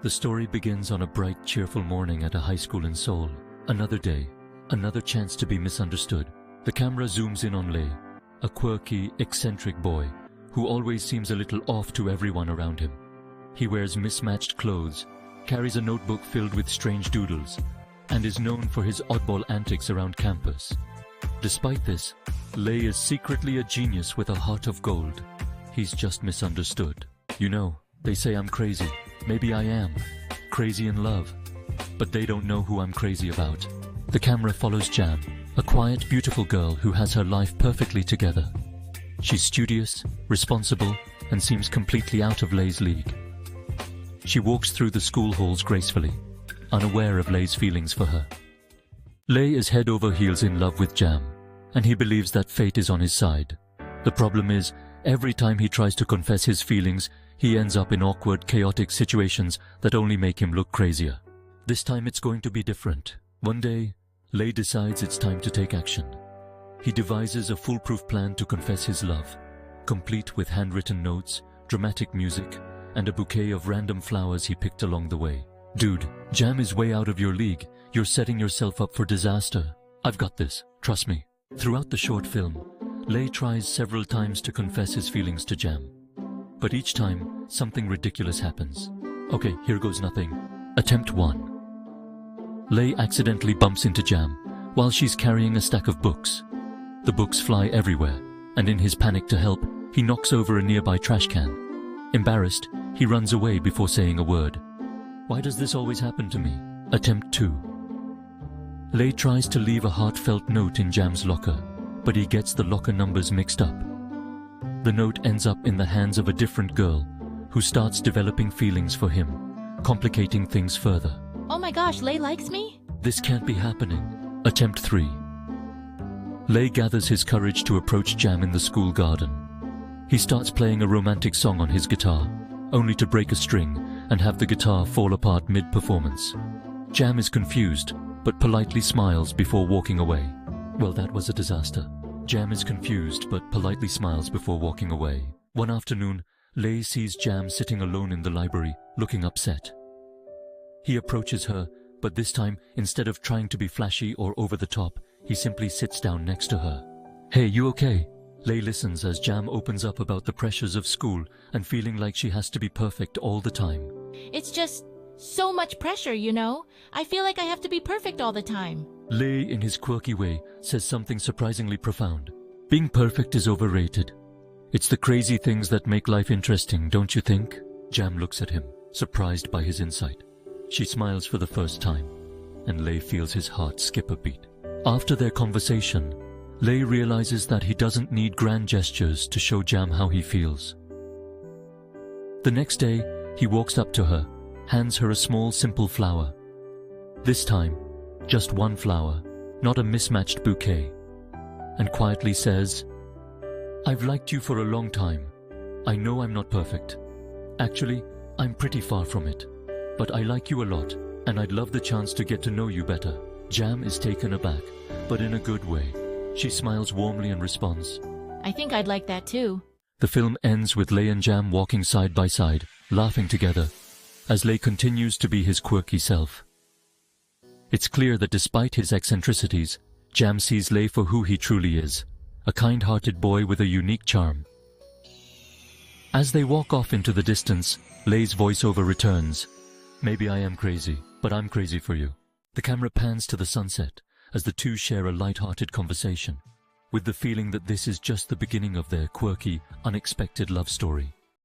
The story begins on a bright, cheerful morning at a high school in Seoul. Another day, another chance to be misunderstood. The camera zooms in on Lei, a quirky, eccentric boy who always seems a little off to everyone around him. He wears mismatched clothes, carries a notebook filled with strange doodles, and is known for his oddball antics around campus. Despite this, Lei is secretly a genius with a heart of gold. He's just misunderstood. You know, they say I'm crazy. Maybe I am. Crazy in love. But they don't know who I'm crazy about. The camera follows Jam, a quiet, beautiful girl who has her life perfectly together. She's studious, responsible, and seems completely out of Lei's league. She walks through the school halls gracefully, unaware of Lei's feelings for her. Lei is head over heels in love with Jam, and he believes that fate is on his side. The problem is, every time he tries to confess his feelings, he ends up in awkward, chaotic situations that only make him look crazier. This time it's going to be different. One day, Lei decides it's time to take action. He devises a foolproof plan to confess his love, complete with handwritten notes, dramatic music, and a bouquet of random flowers he picked along the way. Dude, Jam is way out of your league. You're setting yourself up for disaster. I've got this, trust me. Throughout the short film, Lei tries several times to confess his feelings to Jam. But each time, something ridiculous happens. Okay, here goes nothing. Attempt 1. Lei accidentally bumps into Jam while she's carrying a stack of books. The books fly everywhere, and in his panic to help, he knocks over a nearby trash can. Embarrassed, he runs away before saying a word. Why does this always happen to me? Attempt 2. Lei tries to leave a heartfelt note in Jam's locker, but he gets the locker numbers mixed up. The note ends up in the hands of a different girl, who starts developing feelings for him, complicating things further. Oh my gosh, Lei likes me? This can't be happening. Attempt 3. Lei gathers his courage to approach Jam in the school garden. He starts playing a romantic song on his guitar, only to break a string and have the guitar fall apart mid-performance. Jam is confused, but politely smiles before walking away. Well, that was a disaster. Jam is confused, but politely smiles before walking away. One afternoon, Lei sees Jam sitting alone in the library, looking upset. He approaches her, but this time, instead of trying to be flashy or over the top, he simply sits down next to her. Hey, you okay? Lei listens as Jam opens up about the pressures of school and feeling like she has to be perfect all the time. It's just so much pressure, you know? I feel like I have to be perfect all the time. Lei, in his quirky way, says something surprisingly profound. Being perfect is overrated. It's the crazy things that make life interesting, don't you think? Jam looks at him, surprised by his insight. She smiles for the first time, and Lei feels his heart skip a beat. After their conversation, Lei realizes that he doesn't need grand gestures to show Jam how he feels. The next day, he walks up to her, hands her a small, simple flower. This time, just one flower, not a mismatched bouquet, and quietly says, I've liked you for a long time. I know I'm not perfect. Actually, I'm pretty far from it. But I like you a lot, and I'd love the chance to get to know you better. Jam is taken aback, but in a good way. She smiles warmly and responds, I think I'd like that too. The film ends with Lei and Jam walking side by side, laughing together, as Lei continues to be his quirky self. It's clear that despite his eccentricities, Jam sees Lei for who he truly is, a kind-hearted boy with a unique charm. As they walk off into the distance, Lei's voiceover returns. Maybe I am crazy, but I'm crazy for you. The camera pans to the sunset as the two share a light-hearted conversation, with the feeling that this is just the beginning of their quirky, unexpected love story.